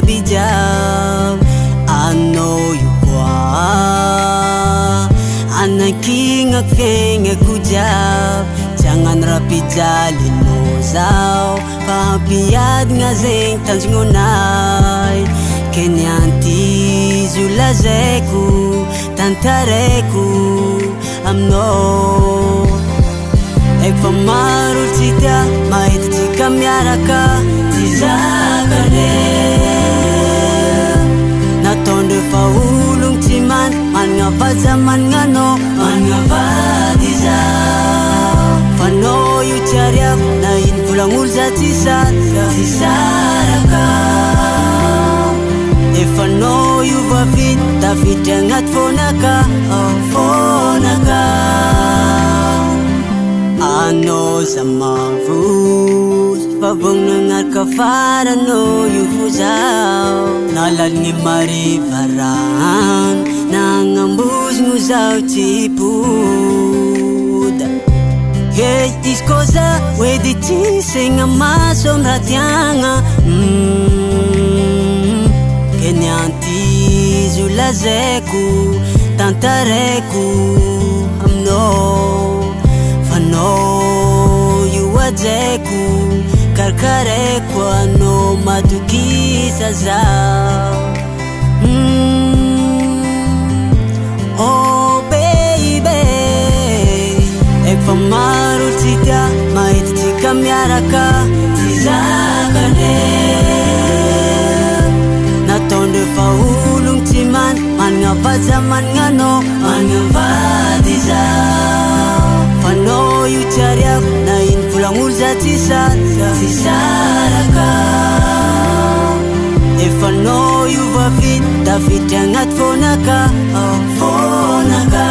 Bijab ano yukwa anaking aking akujab jangan rapi jalin mo zao papiad nga zeng tanjngonay kenyanti zulazeku tantareku amno ek pamarul cita mait jika miaraka tizakane Natonde faulung ciman man ngapa zaman ngano man ngapa diza Fano yu cariak na infulang ulza tisar Hisaraka E fano yu vavit David dengat fonaka fonaka Ano zamarus Pabong nangar kafara no yu fuzao Nalal ni maribaran Nangambus nguzao tipud Hey diskoza wedi tisenga masom ratianga Kenyanti zulazeku tantareku amno Fano yu wazeku karkare kwano matukisa zao Oh baby ek pamarul cita mait jika miaraka tizakane natonde faulung ciman man ngapa zaman ngano man ngapa diza Fano yu cariak na infulang ulza tisar Hisaraka E fano yu vavit David dengat fonaka fonaka